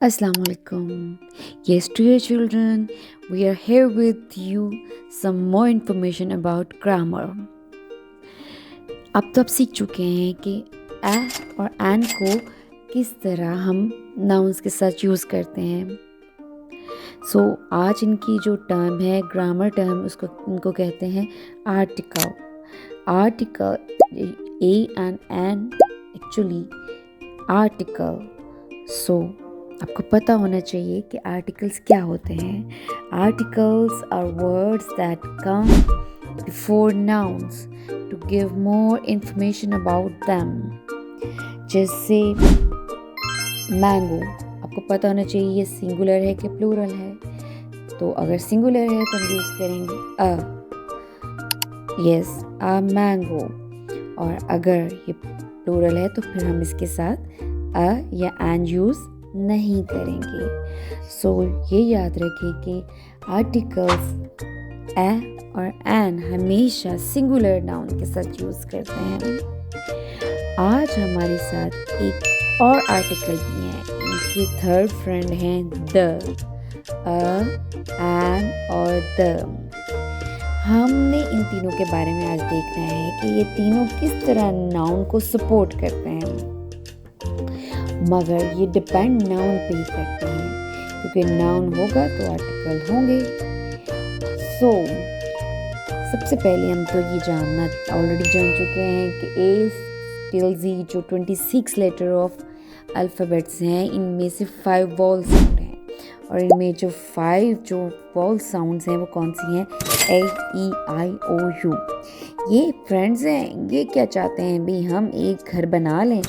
Assalamu alaikum. Yes, dear children, we are here with you some more information about grammar. अब तो आप सीख चुके हैं कि ए और एन को किस तरह हम नाउन्स के साथ यूज़ करते हैं। आज इनकी जो टर्म है ग्रामर टर्म उसको इनको कहते हैं article. Article A and an actually article. आपको पता होना चाहिए कि आर्टिकल्स क्या होते हैं। Articles are words that come before nouns to give more information about them. जैसे मैंगो, आपको पता होना चाहिए ये सिंगुलर है कि प्लूरल है। तो अगर सिंगुलर है तो हम यूज़ करेंगे यस अ मैंगो, और अगर ये प्लूरल है तो फिर हम इसके साथ अ या एन यूज़ नहीं करेंगे। ये याद रखें कि आर्टिकल्स ए और एन हमेशा सिंगुलर नाउन के साथ यूज़ करते हैं। आज हमारे साथ एक और आर्टिकल भी है, इनके थर्ड फ्रेंड हैं द, एन और द। हमने इन तीनों के बारे में आज देखना है कि ये तीनों किस तरह नाउन को सपोर्ट करते हैं, मगर ये डिपेंड नाउन पे ही करते हैं, क्योंकि नाउन होगा तो आर्टिकल होंगे। सबसे पहले हम तो ये जानना ऑलरेडी जान चुके हैं कि ए टिल जी जो 26 लेटर ऑफ अल्फ़ाबेट्स हैं, इनमें से 5 वॉल साउंड हैं, और इनमें जो 5 जो वॉल साउंड्स हैं वो कौन सी हैं? ए, ई, आई, ओ, यू। ये फ्रेंड्स हैं, ये क्या चाहते हैं भी हम एक घर बना लें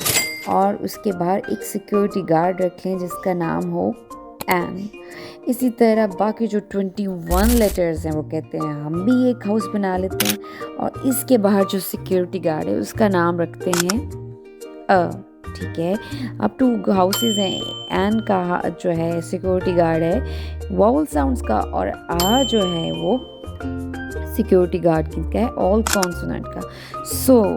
और उसके बाहर एक सिक्योरिटी गार्ड रख लें जिसका नाम हो एन। इसी तरह बाकी जो 21 लेटर्स हैं वो कहते हैं हम भी एक हाउस बना लेते हैं और इसके बाहर जो सिक्योरिटी गार्ड है उसका नाम रखते हैं अ। ठीक है, अब 2 हाउसेज हैं, एन का जो है सिक्योरिटी गार्ड है वॉवल साउंड्स का, और आ जो है वो सिक्योरिटी गार्ड किसका है? ऑल कॉन्सोनेंट का।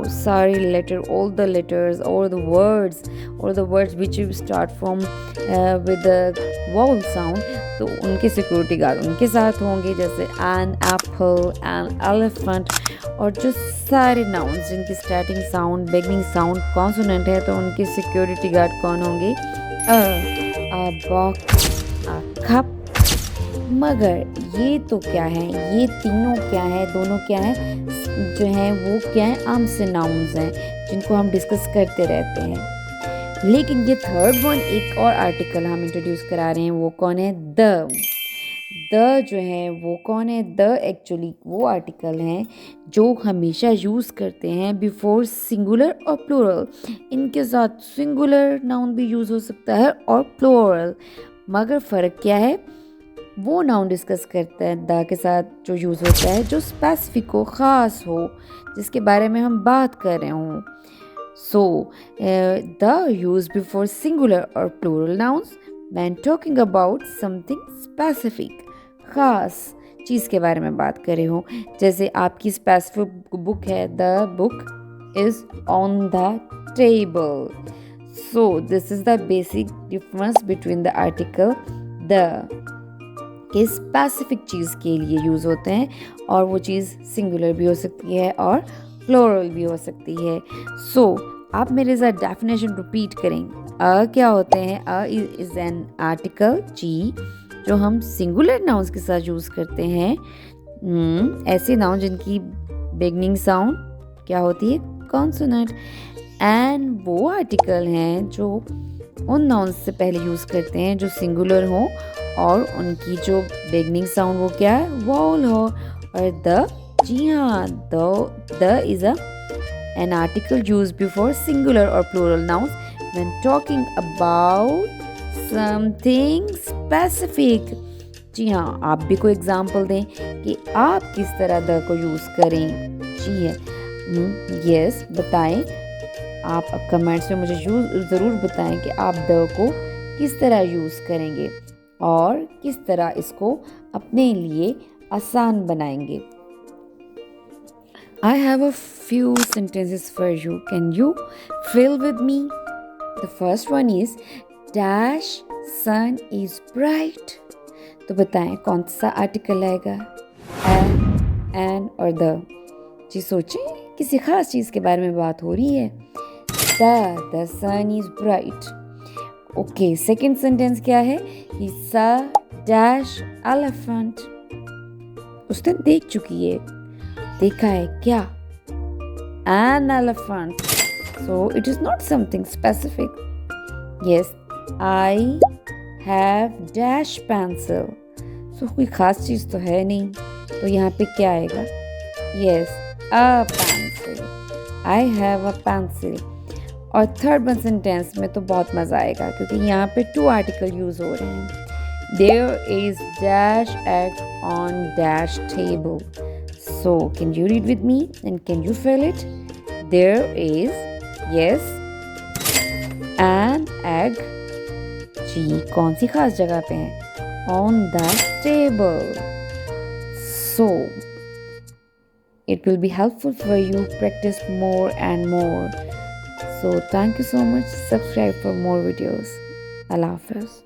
सारे लेटर, ऑल द लेटर्स और the words which start from with the vowel sound, तो उनके सिक्योरिटी गार्ड उनके साथ होंगे, जैसे एन एप्पल, एन एलिफेंट। और जो सारे नाउन्स जिनकी starting sound, beginning sound consonant है, तो उनके सिक्योरिटी गार्ड कौन होंगे? अ बॉक्स, अ कप। मगर ये तो क्या है, ये तीनों क्या है, दोनों क्या है, जो हैं वो क्या है? आर्म्स से नाउन्स हैं जिनको हम डिस्कस करते रहते हैं। लेकिन ये थर्ड वन एक और आर्टिकल हम इंट्रोड्यूस करा रहे हैं, वो कौन है? द जो है वो कौन है? द एक्चुअली वो आर्टिकल हैं जो हमेशा यूज़ करते हैं बिफोर सिंगुलर और प्लूरल। इनके साथ सिंगुलर नाउन भी यूज़ हो सकता है और प्लूरल, मगर फ़र्क क्या है? वो नाउन डिस्कस करता है द के साथ जो यूज़ होता है जो स्पेसिफिक हो, ख़ास हो, जिसके बारे में हम बात कर रहे हों। द यूज बिफोर सिंगुलर और plural nouns when talking about something specific, ख़ास चीज़ के बारे में बात कर रहे हो। जैसे आपकी स्पेसिफिक बुक है, the book is on the table. This is the basic difference between the article the के स्पेसिफिक चीज़ के लिए यूज़ होते हैं, और वो चीज़ सिंगुलर भी हो सकती है और प्लूरल भी हो सकती है। आप मेरे साथ डेफिनेशन रिपीट करें। अ क्या होते हैं? अ इज़ एन आर्टिकल जी जो हम सिंगुलर नाउन्स के साथ यूज़ करते हैं। ऐसे नाउन जिनकी बिगनिंग साउंड क्या होती है? कॉन्सोनेंट। एंड वो आर्टिकल हैं जो उन नाउन्स से पहले यूज़ करते हैं जो सिंगुलर हो और उनकी जो बिगनिंग साउंड वो क्या है? वॉवल हो। और द, जी हाँ, the is an article used before singular or plural nouns when talking about something specific। जी हाँ, आप भी कोई एग्जाम्पल दें कि आप किस तरह द को यूज़ करें। जी है, यस बताएं, आप कमेंट्स में मुझे ज़रूर बताएं कि आप द को किस तरह यूज़ करेंगे और किस तरह इसको अपने लिए आसान बनाएंगे। I have a few sentences for you. Can you fill with me? The first one is dash sun is bright. तो बताएं कौन सा आर्टिकल आएगा, एन और द। जी सोचें, किसी खास चीज़ के बारे में बात हो रही है। The sun is bright. Okay, second sentence क्या है? ही सा डैश एलिफेंट। उसने देख चुकी है, देखा है क्या? An elephant. So it is not something specific. Yes, I have dash pencil. So कोई खास चीज़ तो है नहीं, तो यहाँ पे क्या आएगा? Yes, a pencil. I have a pencil. और थर्ड वन सेंटेंस में तो बहुत मज़ा आएगा क्योंकि यहाँ पे टू आर्टिकल यूज़ हो रहे हैं। There is dash egg on dash table. So can you read with me and can you fill it? There is, yes, an egg. जी कौन सी खास जगह पे है? On the table. So it will be helpful for you practice more and more. So thank you so much. Subscribe for more videos. Allah Hafiz.